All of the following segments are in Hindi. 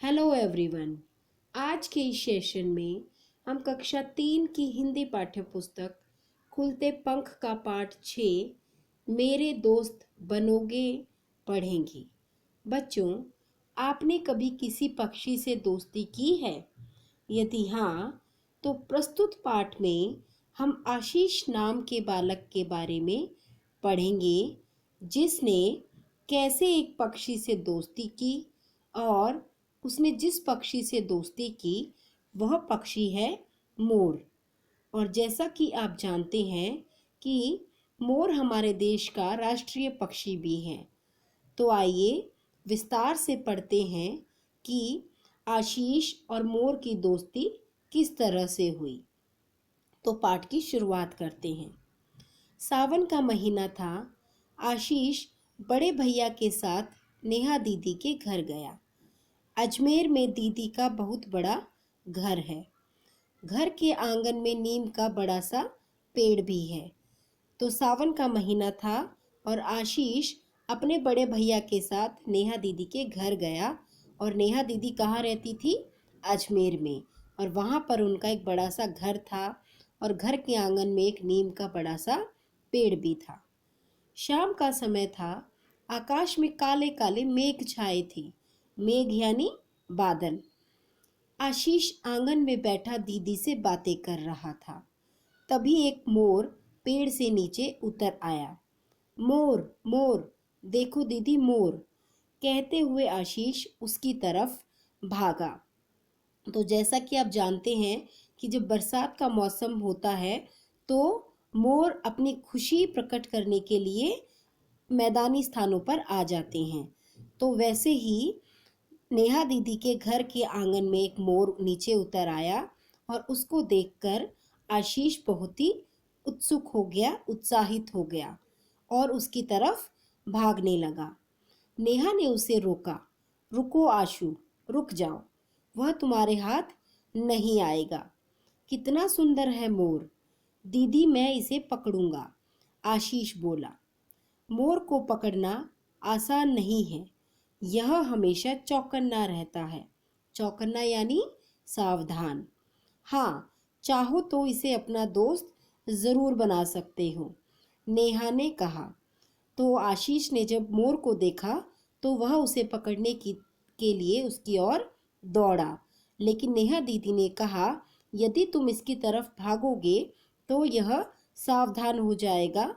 Hello everyone. आज के इस सेशन में हम कक्षा 3 की हिंदी पाठ्य पुस्तक खुलते पंख का पाठ 6 मेरे दोस्त बनोगे पढ़ेंगे। बच्चों, आपने कभी किसी पक्षी से दोस्ती की है? यदि हाँ, तो प्रस्तुत पाठ में हम आशीष नाम के बालक के बारे में पढ़ेंगे जिसने कैसे एक पक्षी से दोस्ती की और उसने जिस पक्षी से दोस्ती की वह पक्षी है मोर। और जैसा कि आप जानते हैं कि मोर हमारे देश का राष्ट्रीय पक्षी भी है, तो आइए विस्तार से पढ़ते हैं कि आशीष और मोर की दोस्ती किस तरह से हुई। तो पाठ की शुरुआत करते हैं। सावन का महीना था। आशीष बड़े भैया के साथ नेहा दीदी के घर गया। अजमेर में दीदी का बहुत बड़ा घर है। घर के आंगन में नीम का बड़ा सा पेड़ भी है। तो सावन का महीना था और आशीष अपने बड़े भैया के साथ नेहा दीदी के घर गया। और नेहा दीदी कहाँ रहती थी? अजमेर में। और वहाँ पर उनका एक बड़ा सा घर था और घर के आंगन में एक नीम का बड़ा सा पेड़ भी था। शाम का समय था। आकाश में काले काले मेघ छाए थे। मेघ यानी बादल। आशीष आंगन में बैठा दीदी से बातें कर रहा था। तभी एक मोर पेड़ से नीचे उतर आया। मोर मोर, देखो दीदी मोर, कहते हुए आशीष उसकी तरफ भागा। तो जैसा कि आप जानते हैं कि जब बरसात का मौसम होता है तो मोर अपनी खुशी प्रकट करने के लिए मैदानी स्थानों पर आ जाते हैं। तो वैसे ही नेहा दीदी के घर के आंगन में एक मोर नीचे उतर आया और उसको देखकर आशीष बहुत ही उत्सुक हो गया, उत्साहित हो गया और उसकी तरफ भागने लगा। नेहा ने उसे रोका। रुको आशु, रुक जाओ, वह तुम्हारे हाथ नहीं आएगा। कितना सुंदर है मोर। दीदी मैं इसे पकड़ूंगा, आशीष बोला। मोर को पकड़ना आसान नहीं है। यह हमेशा चौकन्ना रहता है। चौकन्ना यानी सावधान। हाँ, चाहो तो इसे अपना दोस्त ज़रूर बना सकते हो, नेहा ने कहा। तो आशीष ने जब मोर को देखा तो वह उसे पकड़ने के लिए उसकी ओर दौड़ा। लेकिन नेहा दीदी ने कहा, यदि तुम इसकी तरफ भागोगे तो यह सावधान हो जाएगा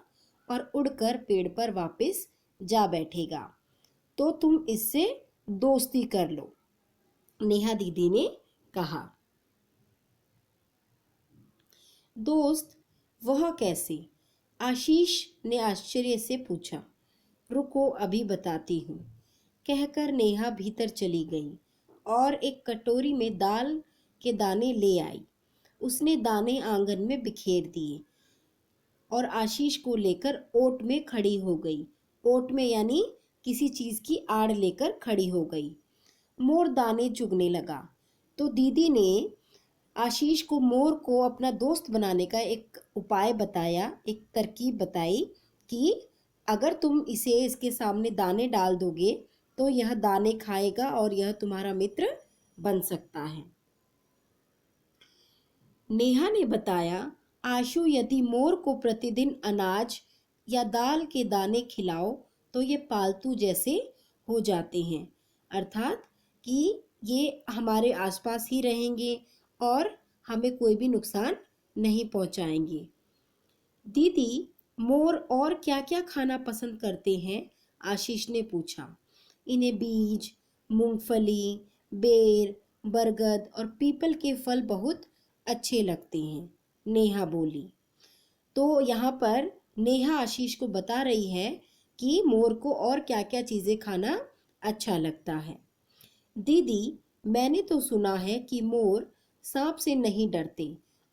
और उड़कर पेड़ पर वापस जा बैठेगा। तो तुम इससे दोस्ती कर लो, नेहा दीदी ने कहा। दोस्त वह कैसे? आशीष ने आश्चर्य से पूछा। रुको अभी बताती हूँ, कहकर नेहा भीतर चली गई और एक कटोरी में दाल के दाने ले आई। उसने दाने आंगन में बिखेर दिए और आशीष को लेकर ओट में खड़ी हो गई। ओट में यानी किसी चीज की आड़ लेकर खड़ी हो गई। मोर दाने चुगने लगा। तो दीदी ने आशीष को मोर को अपना दोस्त बनाने का एक उपाय बताया, एक तरकीब बताई कि अगर तुम इसे इसके सामने दाने डाल दोगे तो यह दाने खाएगा और यह तुम्हारा मित्र बन सकता है। नेहा ने बताया, आशु यदि मोर को प्रतिदिन अनाज या दाल के दाने खिलाओ तो ये पालतू जैसे हो जाते हैं, अर्थात कि ये हमारे आसपास ही रहेंगे और हमें कोई भी नुकसान नहीं पहुंचाएंगे। दीदी मोर और क्या क्या खाना पसंद करते हैं? आशीष ने पूछा। इन्हें बीज, मूंगफली, बेर, बरगद और पीपल के फल बहुत अच्छे लगते हैं, नेहा बोली। तो यहाँ पर नेहा आशीष को बता रही है कि मोर को और क्या क्या चीज़ें खाना अच्छा लगता है। दीदी मैंने तो सुना है कि मोर सांप से नहीं डरते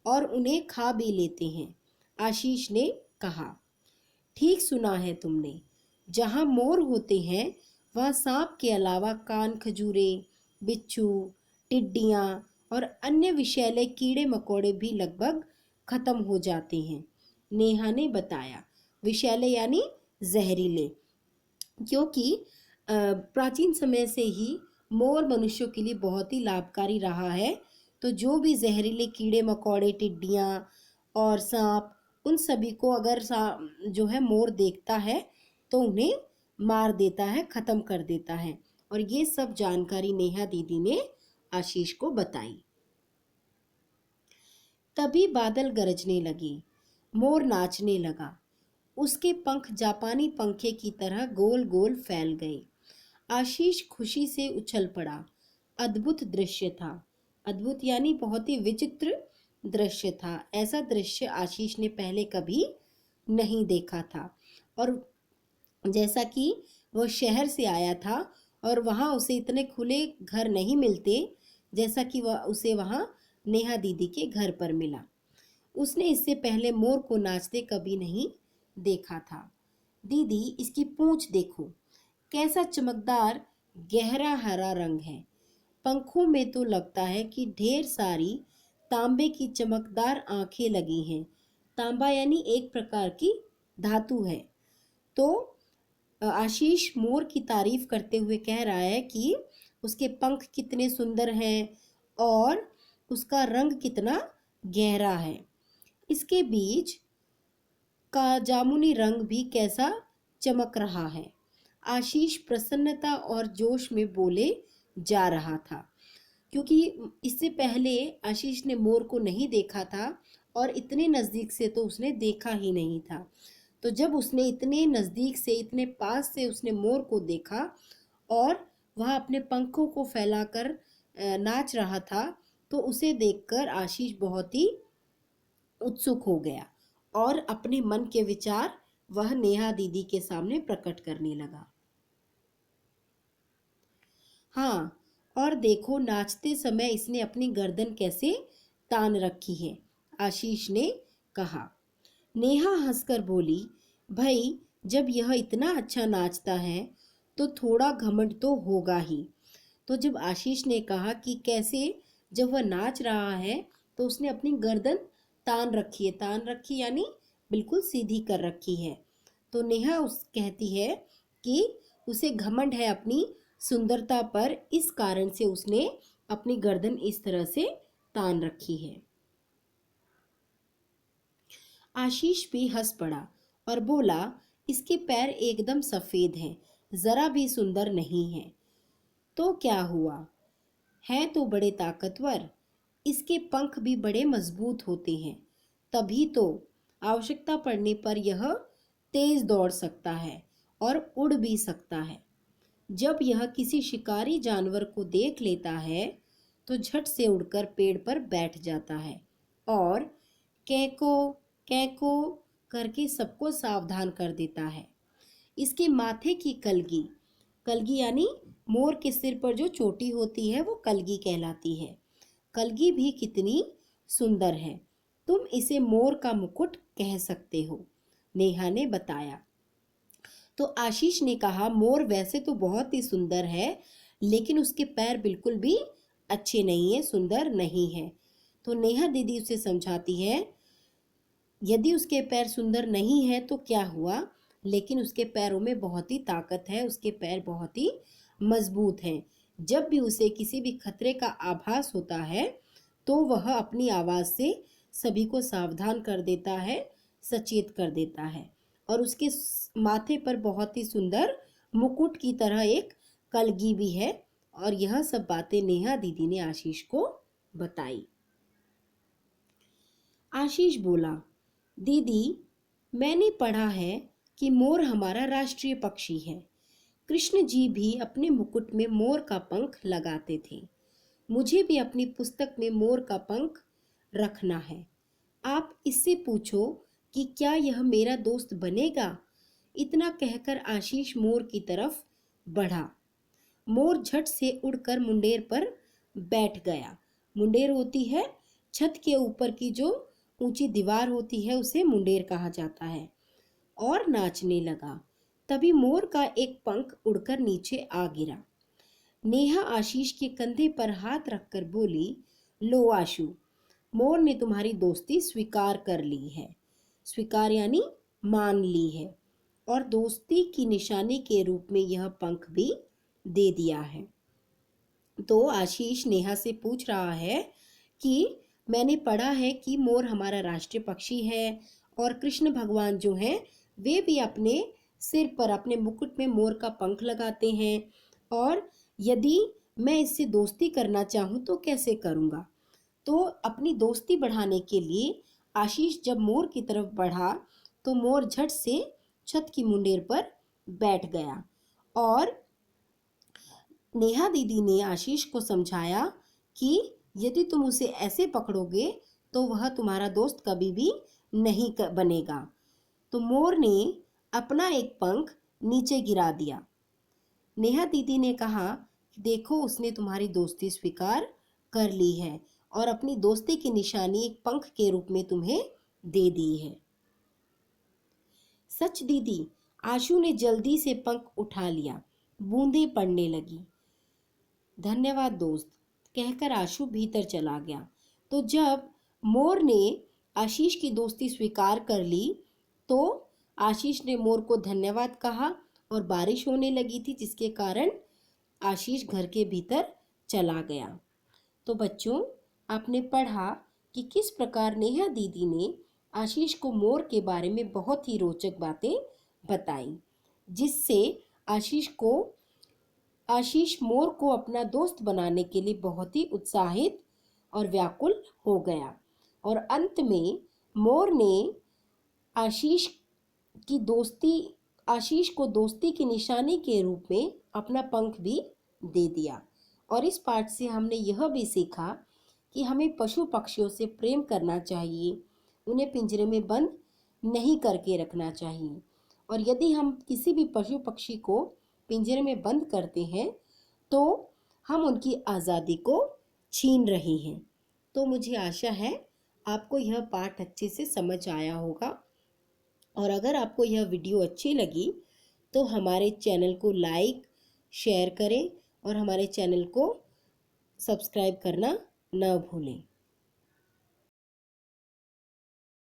और उन्हें खा भी लेते हैं, आशीष ने कहा। ठीक सुना है तुमने। जहाँ मोर होते हैं वहाँ सांप के अलावा कान खजूरे, बिच्छू, टिड्डियाँ और अन्य विषैले कीड़े मकोड़े भी लगभग खत्म हो जाते हैं, नेहा ने बताया। विषैले यानी जहरीले, क्योंकि प्राचीन समय से ही मोर मनुष्यों के लिए बहुत ही लाभकारी रहा है। तो जो भी जहरीले कीड़े मकोड़े, टिड्डियाँ और सांप, उन सभी को अगर जो है मोर देखता है तो उन्हें मार देता है, खत्म कर देता है। और ये सब जानकारी नेहा दीदी ने आशीष को बताई। तभी बादल गरजने लगे, मोर नाचने लगा। उसके पंख जापानी पंखे की तरह गोल गोल फैल गए। आशीष खुशी से उछल पड़ा। अद्भुत दृश्य था। अद्भुत यानी बहुत ही विचित्र दृश्य था। ऐसा दृश्य आशीष ने पहले कभी नहीं देखा था। और जैसा कि वह शहर से आया था और वहाँ उसे इतने खुले घर नहीं मिलते जैसा कि वह उसे वहाँ नेहा दीदी के घर पर मिला। उसने इससे पहले मोर को नाचते कभी नहीं देखा था। दीदी, इसकी पूंछ देखो, कैसा चमकदार गहरा हरा रंग है। पंखों में तो लगता है कि ढेर सारी तांबे की चमकदार आंखें लगी हैं। तांबा यानी एक प्रकार की धातु है। तो आशीष मोर की तारीफ करते हुए कह रहा है कि उसके पंख कितने सुंदर हैं और उसका रंग कितना गहरा है। इसके बीच का जामुनी रंग भी कैसा चमक रहा है। आशीष प्रसन्नता और जोश में बोले जा रहा था, क्योंकि इससे पहले आशीष ने मोर को नहीं देखा था और इतने नज़दीक से तो उसने देखा ही नहीं था। तो जब उसने इतने नज़दीक से, इतने पास से उसने मोर को देखा और वह अपने पंखों को फैलाकर नाच रहा था, तो उसे देखकर आशीष बहुत ही उत्सुक हो गया और अपने मन के विचार वह नेहा दीदी के सामने प्रकट करने लगा। हाँ, और देखो नाचते समय इसने अपनी गर्दन कैसे तान रखी है, आशीष ने कहा। नेहा हंसकर बोली, भाई जब यह इतना अच्छा नाचता है तो थोड़ा घमंड तो होगा ही। तो जब आशीष ने कहा कि कैसे, जब वह नाच रहा है तो उसने अपनी गर्दन तान रखी है। तान रखी यानी बिल्कुल सीधी कर रखी है। तो नेहा उस कहती है कि उसे घमंड है अपनी सुंदरता पर, इस कारण से उसने अपनी गर्दन इस तरह से तान रखी है। आशीष भी हंस पड़ा और बोला, इसके पैर एकदम सफेद हैं, जरा भी सुंदर नहीं है। तो क्या हुआ, है तो बड़े ताकतवर। इसके पंख भी बड़े मजबूत होते हैं, तभी तो आवश्यकता पड़ने पर यह तेज दौड़ सकता है और उड़ भी सकता है। जब यह किसी शिकारी जानवर को देख लेता है तो झट से उड़कर पेड़ पर बैठ जाता है और कैको कैको करके सबको सावधान कर देता है। इसके माथे की कलगी, कलगी यानी मोर के सिर पर जो चोटी होती है वो कलगी कहलाती है। कलगी भी कितनी सुंदर है, तुम इसे मोर का मुकुट कह सकते हो, नेहा ने बताया। तो आशीष ने कहा, मोर वैसे तो बहुत ही सुंदर है, लेकिन उसके पैर बिल्कुल भी अच्छे नहीं है, सुंदर नहीं है। तो नेहा दीदी उसे समझाती है, यदि उसके पैर सुंदर नहीं है तो क्या हुआ, लेकिन उसके पैरों में बहुत ही ताकत है, उसके पैर बहुत ही मजबूत हैं। जब भी उसे किसी भी खतरे का आभास होता है तो वह अपनी आवाज़ से सभी को सावधान कर देता है, सचेत कर देता है। और उसके माथे पर बहुत ही सुंदर मुकुट की तरह एक कलगी भी है। और यह सब बातें नेहा दीदी ने आशीष को बताई। आशीष बोला, दीदी मैंने पढ़ा है कि मोर हमारा राष्ट्रीय पक्षी है। कृष्ण जी भी अपने मुकुट में मोर का पंख लगाते थे। मुझे भी अपनी पुस्तक में मोर का पंख रखना है। आप इससे पूछो कि क्या यह मेरा दोस्त बनेगा। इतना कहकर आशीष मोर की तरफ बढ़ा। मोर झट से उड़कर मुंडेर पर बैठ गया। मुंडेर होती है छत के ऊपर की जो ऊंची दीवार होती है, उसे मुंडेर कहा जाता है, और नाचने लगा। तभी मोर का एक पंख उड़कर नीचे आ गिरा। नेहा आशीष के कंधे पर हाथ रखकर बोली, लो आशु, मोर ने तुम्हारी दोस्ती स्वीकार कर ली है। स्वीकार यानी मान ली है, और दोस्ती की निशानी के रूप में यह पंख भी दे दिया है। तो आशीष नेहा से पूछ रहा है कि मैंने पढ़ा है कि मोर हमारा राष्ट्रीय पक्षी है और कृष्ण भगवान जो हैं वे भी अपने सिर पर अपने मुकुट में मोर का पंख लगाते हैं, और यदि मैं इससे दोस्ती करना चाहूँ तो कैसे करूँगा। तो अपनी दोस्ती बढ़ाने के लिए आशीष जब मोर की तरफ बढ़ा तो मोर झट से छत की मुंडेर पर बैठ गया, और नेहा दीदी ने आशीष को समझाया कि यदि तुम उसे ऐसे पकड़ोगे तो वह तुम्हारा दोस्त कभी भी नहीं बनेगा। तो मोर ने अपना एक पंख नीचे गिरा दिया। नेहा दीदी ने कहा कि देखो, उसने तुम्हारी दोस्ती स्वीकार कर ली है और अपनी दोस्ती की निशानी एक पंख के रूप में तुम्हें दे दी है। सच दीदी, आशु ने जल्दी से पंख उठा लिया। बूंदें पड़ने लगी। धन्यवाद दोस्त, कहकर आशु भीतर चला गया। तो जब मोर ने आशीष की दोस्ती स्वीकार कर ली तो आशीष ने मोर को धन्यवाद कहा और बारिश होने लगी थी, जिसके कारण आशीष घर के भीतर चला गया। तो बच्चों, आपने पढ़ा कि किस प्रकार नेहा दीदी ने आशीष को मोर के बारे में बहुत ही रोचक बातें बताई, जिससे आशीष मोर को अपना दोस्त बनाने के लिए बहुत ही उत्साहित और व्याकुल हो गया। और अंत में मोर ने आशीष आशीष को दोस्ती की निशानी के रूप में अपना पंख भी दे दिया। और इस पाठ से हमने यह भी सीखा कि हमें पशु पक्षियों से प्रेम करना चाहिए, उन्हें पिंजरे में बंद नहीं करके रखना चाहिए। और यदि हम किसी भी पशु पक्षी को पिंजरे में बंद करते हैं तो हम उनकी आज़ादी को छीन रहे हैं। तो मुझे आशा है आपको यह पाठ अच्छे से समझ आया होगा, और अगर आपको यह वीडियो अच्छी लगी तो हमारे चैनल को लाइक शेयर करें और हमारे चैनल को सब्सक्राइब करना न भूलें।